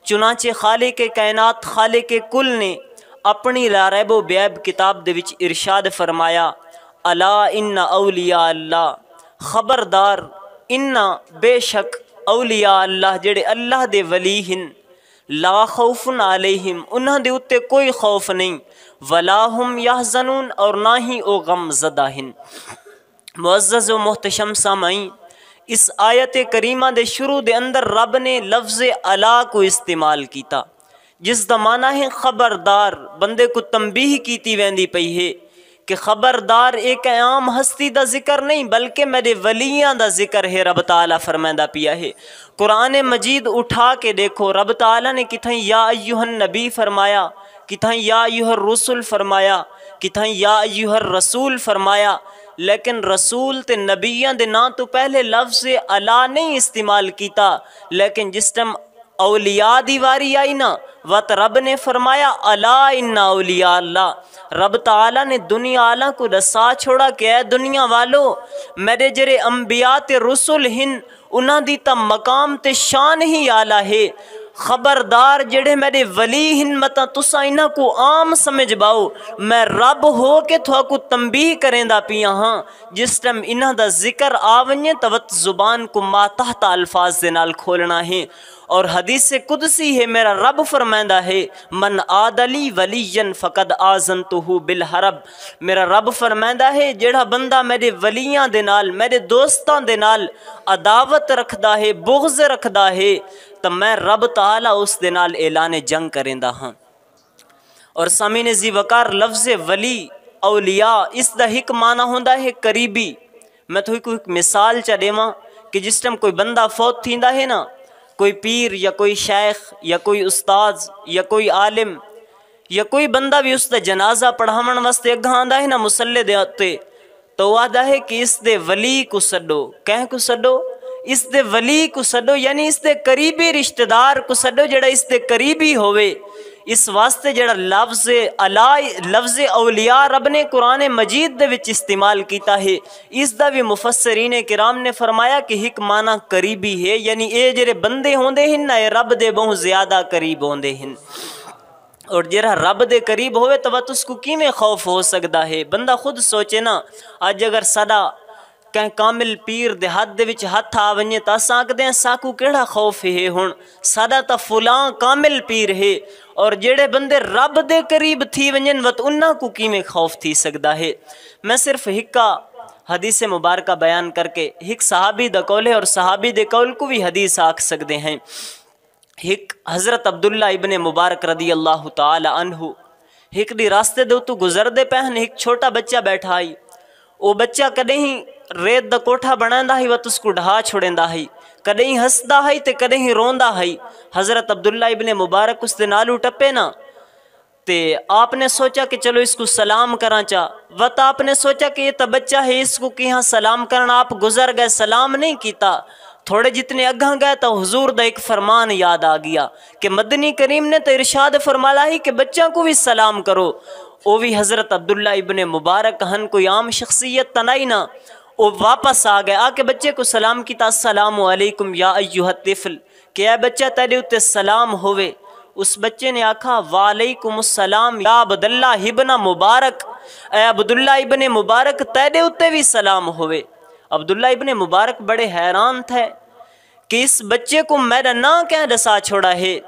چنانچہ خالق کائنات خالق کل نے اپنی لا ریب و بیب کتاب دے وچ ارشاد فرمایا، الا ان اولیاء اللہ، خبردار ان بے شک اولیاء اللہ جڑے اللہ دے ولی ہن، لا خوف علیہم انہاں دے اتے کوئی خوف نہیں، ولا ہم یحزنون اور نہ ہی او غم زدہ ہن۔ معزز و محتشم سامعین، اس آیت کریمہ دے شروع دے اندر رب نے لفظ الا کو استعمال کیتا، جس دا معنی ہے خبردار، بندے کو تنبیہ کیتی ویندی پئی ہے کہ خبردار ایک عام ہستی دا ذکر نہیں بلکہ میرے ولیاں دا ذکر ہے۔ رب تعالیٰ فرمائندہ پیا ہے، قرآن مجید اٹھا کے دیکھو، رب تعالیٰ نے کتھائیں یا ایہا النبی فرمایا، کتھائیں یا ایہا الرسول فرمایا، کتھائیں یا ایہا الرسول فرمایا، لیکن رسول تے نبیاں دے نا تو پہلے لفظ الا نہیں استعمال کیتا، لیکن جس ٹائم اولیاء دی واری آئی نا وقت رب نے فرمایا الا ان اولیاء اللہ۔ رب تعالیٰ نے دنیا والا کو دسا چھوڑا کہ اے دنیا والو، میرے جرے انبیاء تے رسول ہن انہاں دی تا مقام تے شان ہی اعلیٰ ہے، خبردار جڑے میرے ولی ہن متا تسا انہاں کو عام سمجھ باؤ، میں رب ہو کے تھوا کو تنبیہ کریں دا پیا ہاں، جس ٹائم انہاں دا ذکر آونیے توت زبان کو ماتحت الفاظ دے نال کھولنا ہے۔ اور حدیث قدسی ہے، میرا رب فرمائندہ ہے من آدلی ولین فقد آذنتہ بالحرب، میرا رب فرمائندہ ہے جڑا بندہ میرے ولیاں دے نال، میرے دوستاں دے نال عداوت رکھدا ہے، بغض رکھدا ہے، تو میں رب تعالیٰ اس دے نال اعلان جنگ کریندا ہاں۔ اور سامعین زی وقار لفظ ولی اولیاء اس دا ایک معنی ہوندا ہے قریبی۔ میں تو ایک مثال چا دیواں کہ جس ٹائم کوئی بندہ فوت تھیندا ہے نا، کوئی پیر یا کوئی شیخ یا کوئی استاد یا کوئی عالم یا کوئی بندہ بھی اس دا جنازہ پڑھاون واسطے اگھاں آندا ہے نا مسلے دے اتے، تو وہ آدھا ہے کہ اس دے ولی کو سڈو، کہیں کو سڈو، اس دے ولی کو سڈو، یعنی اس دے قریبی رشتہ دار کو سڈو جڑا اس دے قریبی ہوئے۔ اس واسطے جڑا لفظ اولیاء رب نے قرآن مجید دے وچ استعمال کیتا ہے، اس دا بھی مفسرین کرام نے فرمایا کہ ایک معنی قریبی ہے، یعنی اے جڑے بندے ہوندے ہن نا اے رب دے بہت زیادہ قریب ہوندے ہن، اور جڑا رب دے قریب ہوئے تو اس کو کیویں خوف ہو سکدا ہے؟ بندہ خود سوچے نا، اج اگر سدا کہیں کامل پیر دے ہاتھ دے وچ ہاتھ آ ونجے تا اساں آکھدے ہیں ساکو کیڑا خوف ہے ہن، ساڈا تا فلاں کامل پیر ہے، اور جڑے بندے رب دے قریب تھی ونجن وت انہاں کو کیویں خوف تھی سکدا ہے؟ میں صرف ہکا حدیث مبارکہ بیان کر کے ایک صحابی دا قول ہے، اور صحابی دے قول کو بھی حدیث آکھ سکتے ہیں۔ ایک حضرت عبداللہ ابن مبارک رضی اللہ تعالی عنہ ایک دی راستے دے تو گزر دے پہن، ایک چھوٹا بچہ بیٹھا ہی، وہ بچہ کدیں ہی ریت دا کوٹھا بنائندا ہی وت اس کو ڈھا چھوڑیندا ہی، کدیں ہی ہسدا ہی تے کدیں ہی روندا ہی۔ حضرت عبداللہ ابن مبارک اس دے نالو ٹپے نا تے آپ نے سوچا کہ چلو اس کو سلام کراں چا، وت آپ نے سوچا کہ یہ تو بچہ ہے اس کو کہاں سلام کرنا، آپ گزر گئے سلام نہیں کیتا۔ تھوڑے جتنے اگاں گئے تو حضور دا ایک فرمان یاد آ گیا کہ مدنی کریم نے تو ارشاد فرمایا ہی کہ بچوں کو بھی سلام کرو۔ وہ بھی حضرت عبداللہ ابن مبارک ہن کوئی عام شخصیت تنائی نا، وہ واپس آ گئے، آ کے بچے کو سلام کیتا، السلام علیکم یا ایھا الطفل، کہ اے بچہ تیرے اتے سلام ہوئے۔ اس بچے نے آکھا وعلیکم السلام یا عبداللہ ابن مبارک، اے عبداللہ ابن مبارک تیرے اتے بھی سلام ہوئے۔ عبداللہ ابن مبارک بڑے حیران تھے کہ اس بچے کو میرا نام کیا دسا چھوڑا ہے،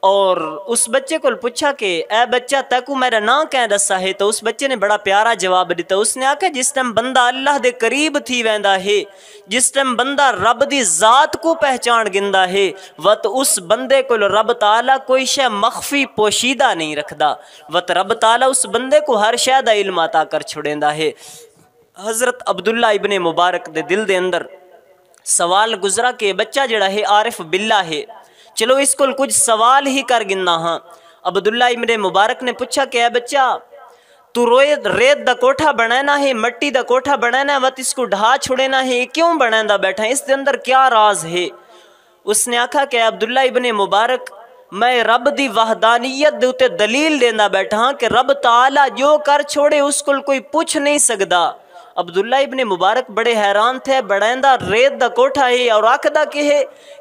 اور اس بچے کو پوچھا کہ اے بچہ تیکو میرا نام کیا دسا ہے، تو اس بچے نے بڑا پیارا جواب دیتا۔ اس نے آکھا جس ٹائم بندہ اللہ دے قریب تھی ویندا ہے، جس ٹائم بندہ رب دی ذات کو پہچان گندا ہے، وت اس بندے کو رب تعالیٰ کوئی شے مخفی پوشیدہ نہیں رکھدا، وت رب تعالیٰ اس بندے کو ہر شے دا علم عطا کر چھڑیندا ہے۔ حضرت عبداللہ ابن مبارک دے دل دے اندر سوال گزرا کہ بچہ جڑا ہے عارف باللہ ہے، چلو اس کو کچھ سوال ہی کر گننا ہاں۔ عبداللہ ابن مبارک نے پوچھا کہ اے بچہ تو ریت دا کوٹھا بنانا ہے، مٹی دا کوٹھا بنانا ہے، وت اس کو ڈھا چھڑینا ہے، یہ کیوں بنانا بیٹھا ہے، اس دے اندر کیا راز ہے؟ اس نے آکھا کہ عبداللہ ابن مبارک میں رب دی وحدانیت دے اتے دلیل دینا بیٹھا ہاں کہ رب تعالیٰ جو کر چھوڑے اس کو کوئی پوچھ نہیں سکدا، عبداللہ ابن مبارک بڑے حیران تھے، بڑیندا ریت دا کوٹھا ہے اور آکھدا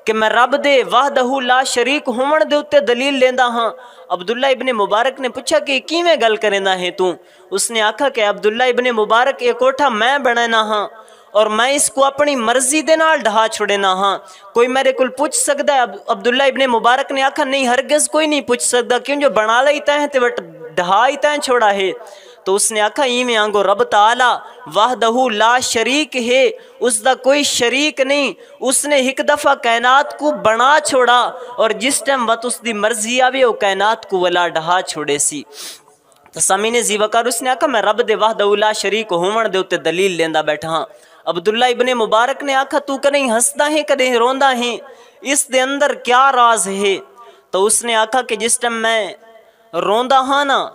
کہ میں رب دے وحدہ لا شریک ہون دے اتے دلیل لیندا ہاں۔ عبداللہ ابن مبارک نے پوچھا کہ کیویں گل کریندا ہے تو؟ اس نے آکھا کہ عبداللہ ابن مبارک یہ کوٹھا میں بنانا ہاں اور میں اس کو اپنی مرضی دے نال ڈھا چھڑنا ہاں، کوئی میرے کل پوچھ سکدا ہے؟ عبداللہ ابن مبارک نے آکھا نہیں، ہرگز کوئی نہیں پوچھ سکدا، کیوں جو بنا لئی تائیں تے وٹ ڈھا ہی تائیں چھوڑا ہے۔ تو اس نے آکھا ایویں آنگو رب تعالی وحدہ لا شریک ہے، اس دا کوئی شریک نہیں، اس نے ایک دفعہ کائنات کو بنا چھوڑا اور جس ٹائم وقت اس دی مرضی آوے وہ کائنات کو ولا ڈھا چھوڑے سی۔ تو سامعین زی وقار اس نے آکھا میں رب دے وحدہ لا شریک ہون دے اتے دلیل لیندا بیٹھا ہاں۔ عبداللہ ابن مبارک نے آکھا تو کدیں ہسدا ہے کدیں روندا ہے، اس دے اندر کیا راز ہے؟ تو اس نے آکھا کہ جس ٹائم میں روندا ہاں نا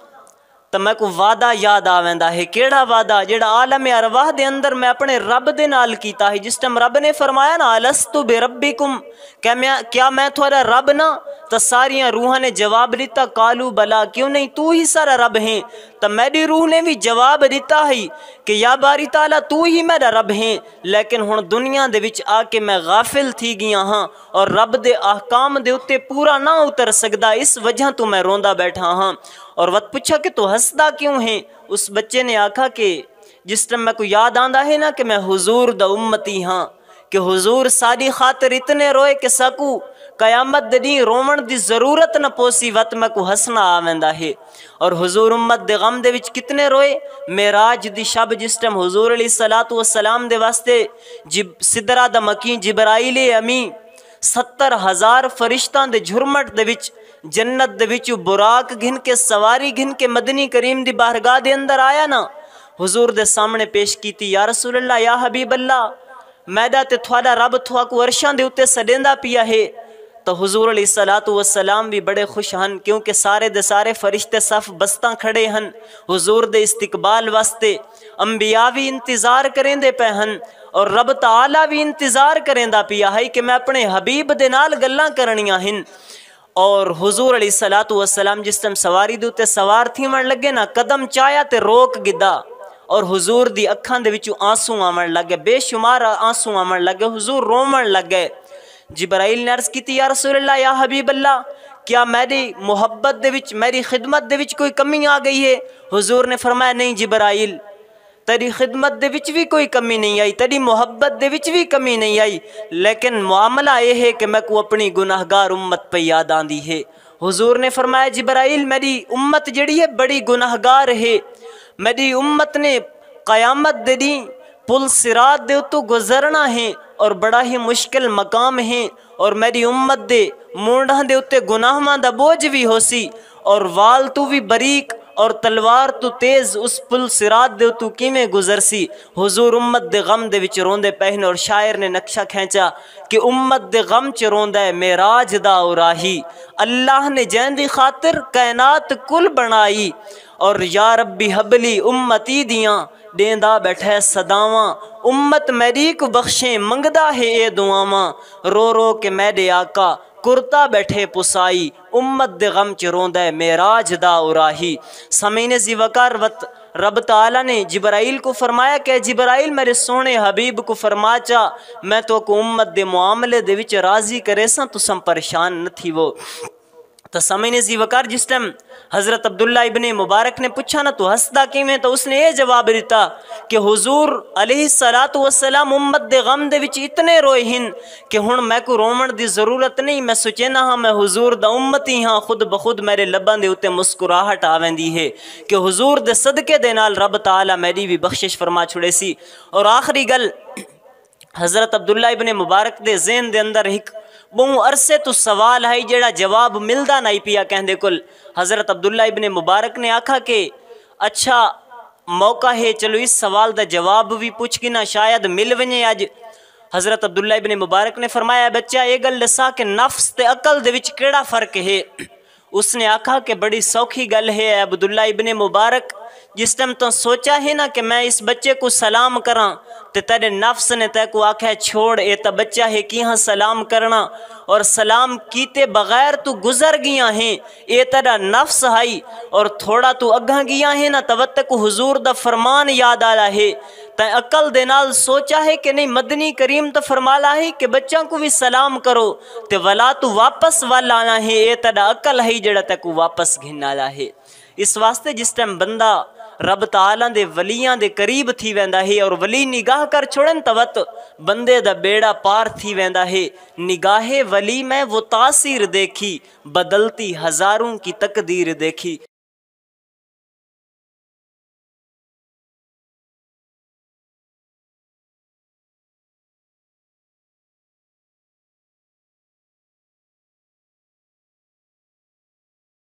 تو میں کو وعدہ یاد آویندا ہے۔ کیڑا وعدہ؟ جڑا عالم ارواح دے اندر میں اپنے رب دے نال کیتا ہے، جس ٹائم رب نے فرمایا نا الستو بربکم، کیا میں تھوڑا رب نا؟ تو ساریاں روحاں نے جواب دیتا قالو بلا، کیوں نہیں تو ہی سارا رب ہیں۔ تو میری روح نے بھی جواب دیتا ہے کہ یا باری تعالیٰ تو ہی میرا رب ہیں، لیکن ہن دنیا دے وچ آ کے میں غافل تھی گیا ہاں اور رب دے احکام دے اتے پورا نہ اتر سکدا، اس وجہ تو میں روندا بیٹھا ہاں۔ اور وقت پوچھا کہ تو ہسدا کیوں ہیں؟ اس بچے نے آکھا کہ جس ٹائم میں کو یاد آندا ہے نا کہ میں حضور دا امتی ہاں، کہ حضور ساری خاطر اتنے روئے کہ سکو قیامت دن رومن دی ضرورت نہ پوسی، وقت میں کو ہسنا آویندا ہے۔ اور حضور امت دے غم دے وچ کتنے روئے؟ معراج دی شب جس ٹائم حضور علیہ السلام دے واسطے سدرہ دا مکین جبرائیل امی 70,000 فرشتاں دے جھرمٹ دے وچ جنت دے وچ براق گھن کے سواری گھن کے مدنی کریم دی بارگاہ دے اندر آیا نا، حضور دے سامنے پیش کیتی یا رسول اللہ یا حبیب اللہ، میدہ تے تھوڑا رب تھوا کو عرشان دے اتے سڈیندا پیا ہے۔ تو حضور علیہ السلام بھی بڑے خوش ہن، کیونکہ سارے دے سارے فرشتے صف بستاں کھڑے ہن حضور دے استقبال واسطے، انبیاء بھی انتظار کریں دے پہ ہن اور رب تعالیٰ بھی انتظار کریں دا پیا ہے کہ میں اپنے حبیب دے نال گلاں کرنیاں ہن۔ اور حضور علیہ السلام جس ٹائم سواری دے تے سوار تھی من لگے نا، قدم چایا تے روک گدا اور حضور دی اکھاں دے وچوں آنسو آمن لگے، بے شمار آنسو آمن لگے، حضور رومن لگے۔ جبرائیل نے عرض کیتی یا رسول اللہ یا حبیب اللہ، کیا میری محبت دے وچ میری خدمت دے وچ کوئی کمی آ گئی ہے؟ حضور نے فرمایا نہیں جبرائیل، تیری خدمت دے وچ بھی کوئی کمی نہیں آئی، تیری محبت دے وچ بھی کمی نہیں آئی، لیکن معاملہ یہ ہے کہ میں کو اپنی گناہگار امت پہ یاد آندی ہے۔ حضور نے فرمایا جبرائیل میری امت جڑی ہے بڑی گناہگار ہے، میری امت نے قیامت دے دن پل صراط دے اتو گزرنا ہے اور بڑا ہی مشکل مقام ہے، اور میری امت دے مونڈاں دے اتے گناہاں دا بوجھ بھی ہو سی اور وال تو بھی بریک اور تلوار تو تیز، اس پل صراط دے تو کیویں گزر سی؟ حضور امت دے غم دے وچ روندے پہن، اور شاعر نے نقشہ کھینچا کہ امت دے غم چ روندا ہے معراج دا اراہی، اللہ نے جیندی خاطر کائنات کل بنائی، اور یا ربی حبلی امتی دیاں دیندا بیٹھے صداواں، امت میری کو بخشیں منگدا ہے اے دعاواں، رو رو کے میرے آقا کرتا بیٹھے پسائی، امت دے غم چ روندا ہے معراج دا اراہی۔ سامعین زی وقار وقت رب تعالیٰ نے جبرائیل کو فرمایا کہ جبرائیل میرے سونے حبیب کو فرما چا میں تو کو امت دے معاملے دے وچ راضی کرے ساں تو سم پریشان نہ تھی وہ۔ تو سامعین زی وقار جس ٹائم حضرت عبداللہ ابن مبارک نے پوچھا نا تو ہسدا کیویں، تو اس نے یہ جواب دیتا کہ حضور علیہ السلام امت دے غم دے وچ اتنے روئے ہن کہ ہن میں کو رومن دی ضرورت نہیں، میں سوچینا ہاں میں حضور دا امتی ہاں، خود بخود میرے لباں دے اتے مسکراہٹ آویندی ہے کہ حضور دے صدقے دے نال رب تعالیٰ میری بھی بخشش فرما چھڑے سی۔ اور آخری گل حضرت عبداللہ ابن مبارک دے ذہن دے اندر ایک بہوں عرصے تو سوال ہے جڑا جواب ملدا نہیں پیا کہندے کل۔ حضرت عبداللہ ابن مبارک نے آکھا کہ اچھا موقع ہے چلو اس سوال دا جواب بھی پوچھ گنا شاید مل ونجے اج۔ حضرت عبداللہ ابن مبارک نے فرمایا بچہ یہ گل دسا کہ نفس تے عقل دے وچ کیڑا فرق ہے؟ اس نے آکھا کہ بڑی سوکھی گل ہے عبداللہ ابن مبارک، جس ٹائم تو سوچا ہے نا کہ میں اس بچے کو سلام کراں تے تیرے نفس نے تے کو آکھا چھوڑ اے تا بچہ ہے کیہاں سلام کرنا، اور سلام کیتے بغیر تو گزر گیا ہیں، اے تیرا نفس ہائی، اور تھوڑا تو اگاں گیا ہے نا تو کو حضور دا فرمان یاد آلا ہے تے عقل دے نال سوچا ہے کہ نہیں؟ مدنی کریم تو فرمالا ہے کہ بچوں کو بھی سلام کرو تے ولا تو واپس وال آنا ہے، اے تیرا عقل ہے جڑا تے کو واپس گھنالا ہے۔ اس واسطے جس ٹائم بندہ رب تعالیٰ دے ولیاں دے قریب تھی ویندا ہے اور ولی نگاہ کر چھوڑن توت بندے دا بیڑا پار تھی ویندا ہے۔ نگاہ ولی میں وہ تاثیر دیکھی، بدلتی ہزاروں کی تقدیر دیکھی۔